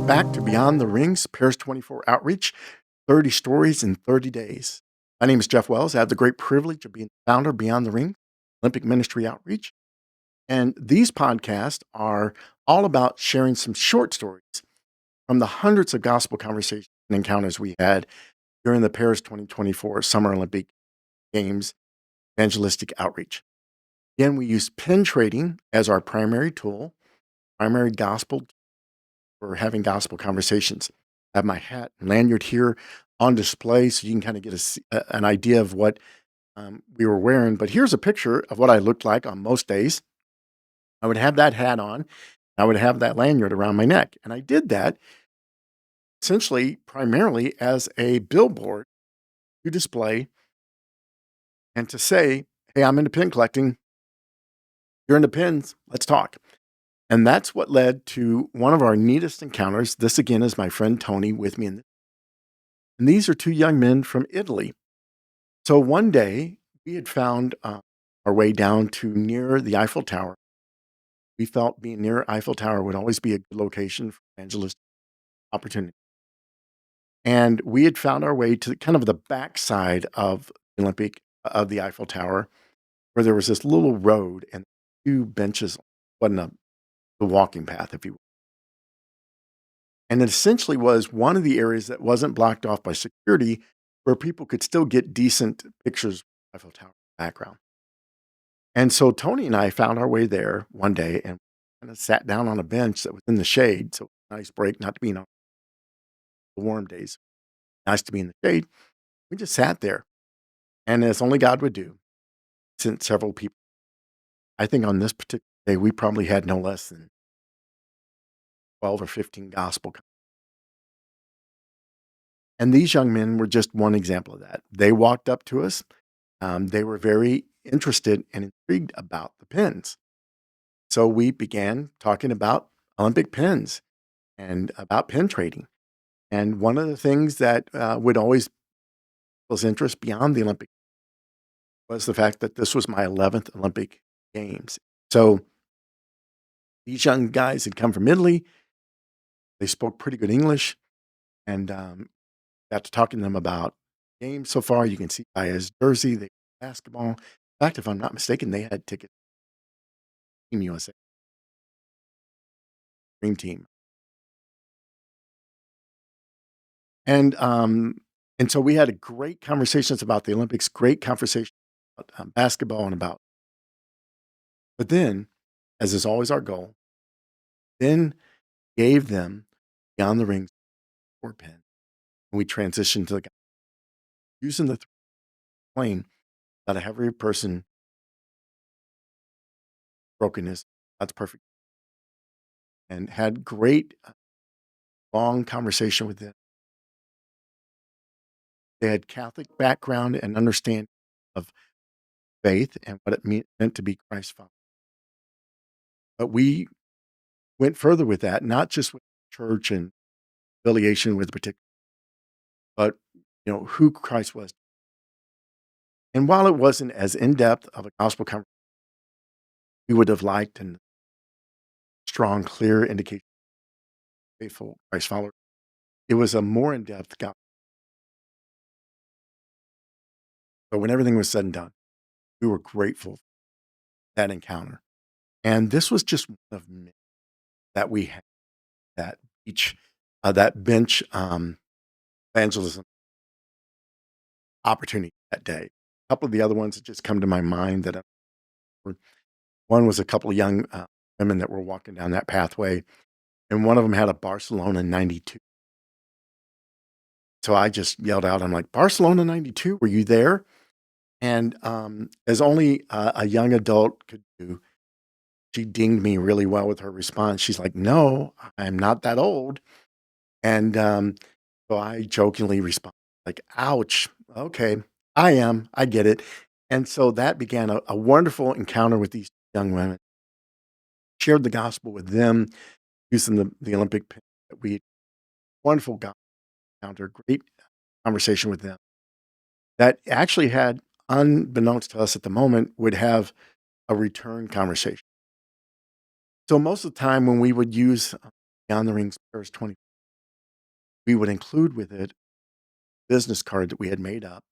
back to Beyond the Rings Paris 24 Outreach 30 Stories in 30 Days. My name is Jeff Wells. I have the great privilege of being the founder of Beyond the Ring Olympic Ministry Outreach. And these podcasts are all about sharing some short stories from the hundreds of gospel conversations and encounters we had during the Paris 2024 Summer Olympic Games evangelistic outreach. Again, we use pin trading as our primary tool, primary gospel for having gospel conversations. I have my hat and lanyard here on display so you can kind of get an idea of what we were wearing. But here's a picture of what I looked like on most days. I would have that hat on. I would have that lanyard around my neck. And I did that essentially primarily as a billboard to display and to say, hey, I'm into pin collecting. You're into pins. Let's talk. And that's what led to one of our neatest encounters. This again is my friend Tony with me. And these are two young men from Italy. So one day we had found our way down to near the Eiffel Tower. We felt being near Eiffel Tower would always be a good location for evangelist opportunity. And we had found our way to kind of the backside of the of the Eiffel Tower, where there was this little road and two benches, wasn't the walking path, if you will. And it essentially was one of the areas that wasn't blocked off by security where people could still get decent pictures of Eiffel Tower background. And so Tony and I found our way there one day and kind of sat down on a bench that was in the shade. So nice break, not to be in the warm days. Nice to be in the shade. We just sat there. And as only God would do, sent several people. I think on this particular day, we probably had no less than 12 or 15 gospel. And these young men were just one example of that. They walked up to us. They were very interested and intrigued about the pins. So we began talking about Olympic pins and about pin trading. And one of the things that would always was interest beyond the Olympic was the fact that this was my 11th Olympic Games. So these young guys had come from Italy. They spoke pretty good English, and got to talking to them about games so far. You can see by his jersey, they basketball. In fact, if I'm not mistaken, they had tickets to Team USA, Dream Team, and so we had a great conversations about the Olympics, great conversation about basketball and about. But then, as is always our goal, then gave them Beyond the Rings or pin. And we transitioned to the using the plane that every person brokenness. That's perfect. And had great long conversation with them. They had Catholic background and understanding of faith and what it meant to be Christ's follower. But we went further with that, not just with church and affiliation with particular, but who Christ was. And while it wasn't as in depth of a gospel conversation we would have liked and strong, clear indication of faithful Christ follower, it was a more in depth gospel. But when everything was said and done, we were grateful for that encounter. And this was just one of many that we had that beach, that bench evangelism opportunity that day. A couple of the other ones that just come to my mind one was a couple of young women that were walking down that pathway, and one of them had a Barcelona 92. So I just yelled out, I'm like, Barcelona 92, were you there? And as only a young adult could do, she dinged me really well with her response. She's like, no, I'm not that old. And so I jokingly responded, like, ouch, okay, I am, I get it. And so that began a wonderful encounter with these young women. Shared the gospel with them, using the Olympic pin that we wonderful gospel encounter, great conversation with them. That actually had, unbeknownst to us at the moment, would have a return conversation. So most of the time when we would use Beyond the Rings Paris 20, we would include with it business card that we had made up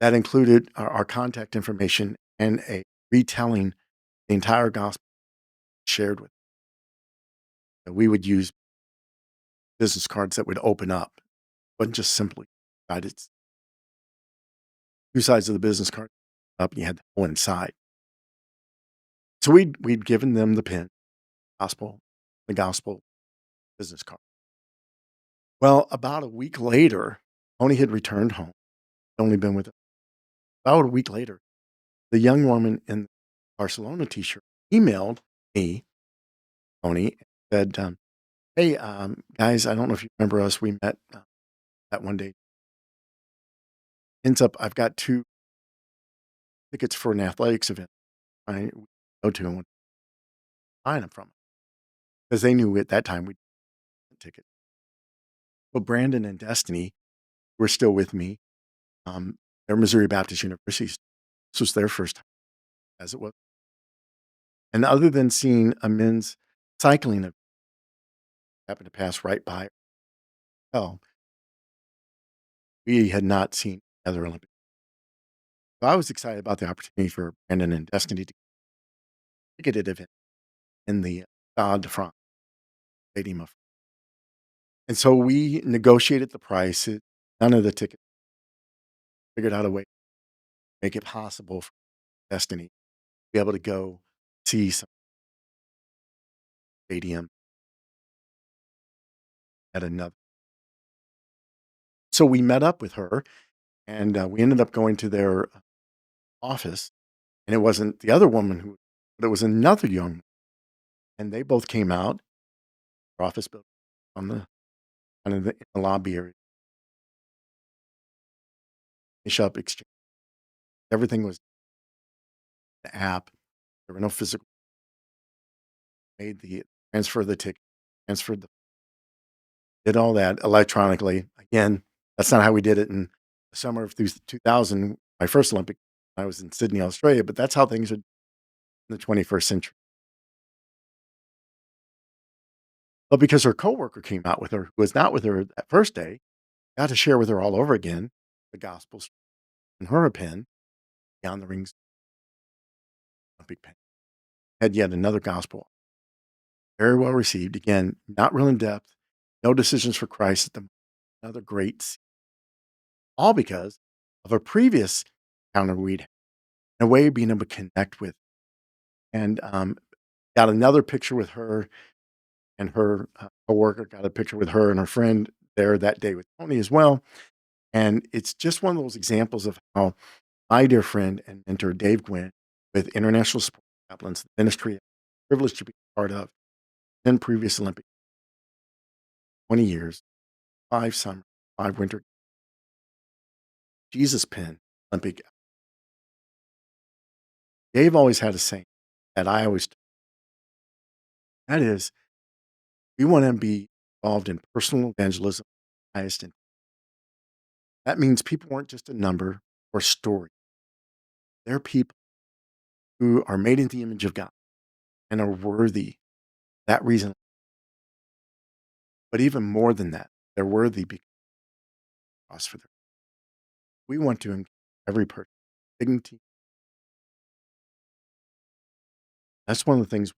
that included our contact information and a retelling the entire gospel shared with. We would use business cards that would open up, wasn't just simply right. It's two sides of the business card up, and you had the whole inside. So we'd given them the pen, the gospel business card. Well, about a week later, Tony had returned home. Only been with us about a week later. The young woman in the Barcelona T-shirt emailed me, Tony, and said, "Hey, guys, I don't know if you remember us. We met that one day. Ends up, I've got two tickets for an athletics event. I go to and want to buy them from because they knew at that time we'd ticket. Well, Brandon and Destiny were still with me. They're Missouri Baptist University. This was their first time, as it was. And other than seeing a men's cycling event happened to pass right by, oh, we had not seen other Olympic. So I was excited about the opportunity for Brandon and Destiny to get an event in the Stade de France Stadium of. And so we negotiated the price. None of the tickets figured out a way to make it possible for Destiny to be able to go see some stadium at another. So we met up with her, and we ended up going to their office, and it wasn't the other woman who, but it was another young, and they both came out, their office building on the kind of in the lobby area, finish up exchange. Everything was the app. There were no physical. Made the transfer of the ticket, transferred the did all that electronically. Again, that's not how we did it in the summer of 2000, my first Olympic. I was in Sydney, Australia, but that's how things are in the 21st century. But because her coworker came out with her, who was not with her that first day, got to share with her all over again the gospels and her a pen, Beyond the Rings, a big pen. Had yet another gospel, very well received. Again, not real in depth, no decisions for Christ at the moment. Another great, all because of a previous encounter we'd had, in a way being able to connect with. And got another picture with her and her coworker, got a picture with her and her friend there that day with Tony as well. And it's just one of those examples of how my dear friend and mentor, Dave Gwynn, with International Support Chaplains, the ministry, privileged to be part of, 10 previous Olympic, 20 years, 5 summer, 5 winter, Jesus Pen, Olympic. Dave always had a saying that I always, that is, we want to be involved in personal evangelism, highest. And that means people weren't just a number or story. They're people who are made in the image of God and are worthy that reason. But even more than that, they're worthy because of us for their. We want to engage every person, dignity. That's one of the things we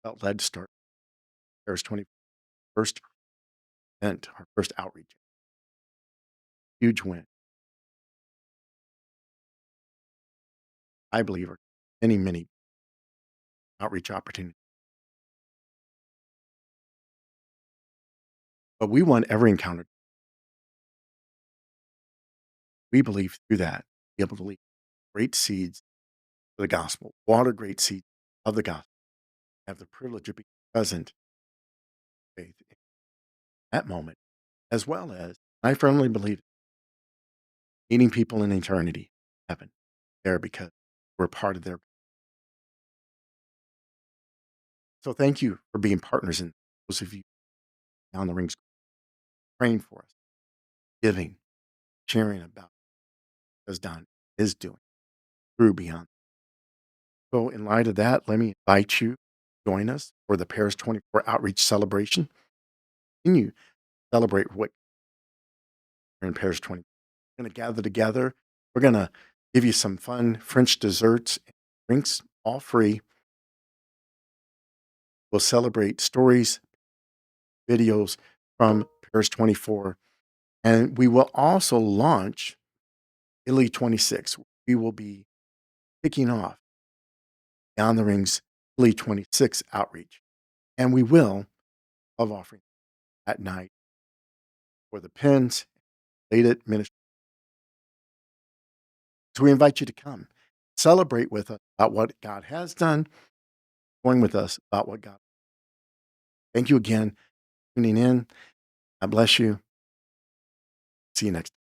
felt led to start Paris 21st event, our first outreach. Huge win. I believe are many, many outreach opportunities. But we want every encounter. We believe through that, be able to lead great seeds for the gospel, water great seeds of the gospel, have the privilege of being present in faith in that moment, as well as, I firmly believe, meeting people in eternity, heaven, there because we're part of their. So thank you for being partners in those of you down the rings, praying for us, giving, sharing about what has done, is doing through beyond. So in light of that, let me invite you join us for the Paris 24 Outreach Celebration. Continue to celebrate what we're in Paris 20. We're going to gather together. We're going to give you some fun French desserts and drinks, all free. We'll celebrate stories, videos from Paris 24, and we will also launch Italy 26. We will be kicking off Beyond the Rings Italy 26 outreach, and we will have offering at night for the pins, late at ministry. So we invite you to come celebrate with us about what God has done, going with us about what God. Thank you again for tuning in. God bless you. See you next time.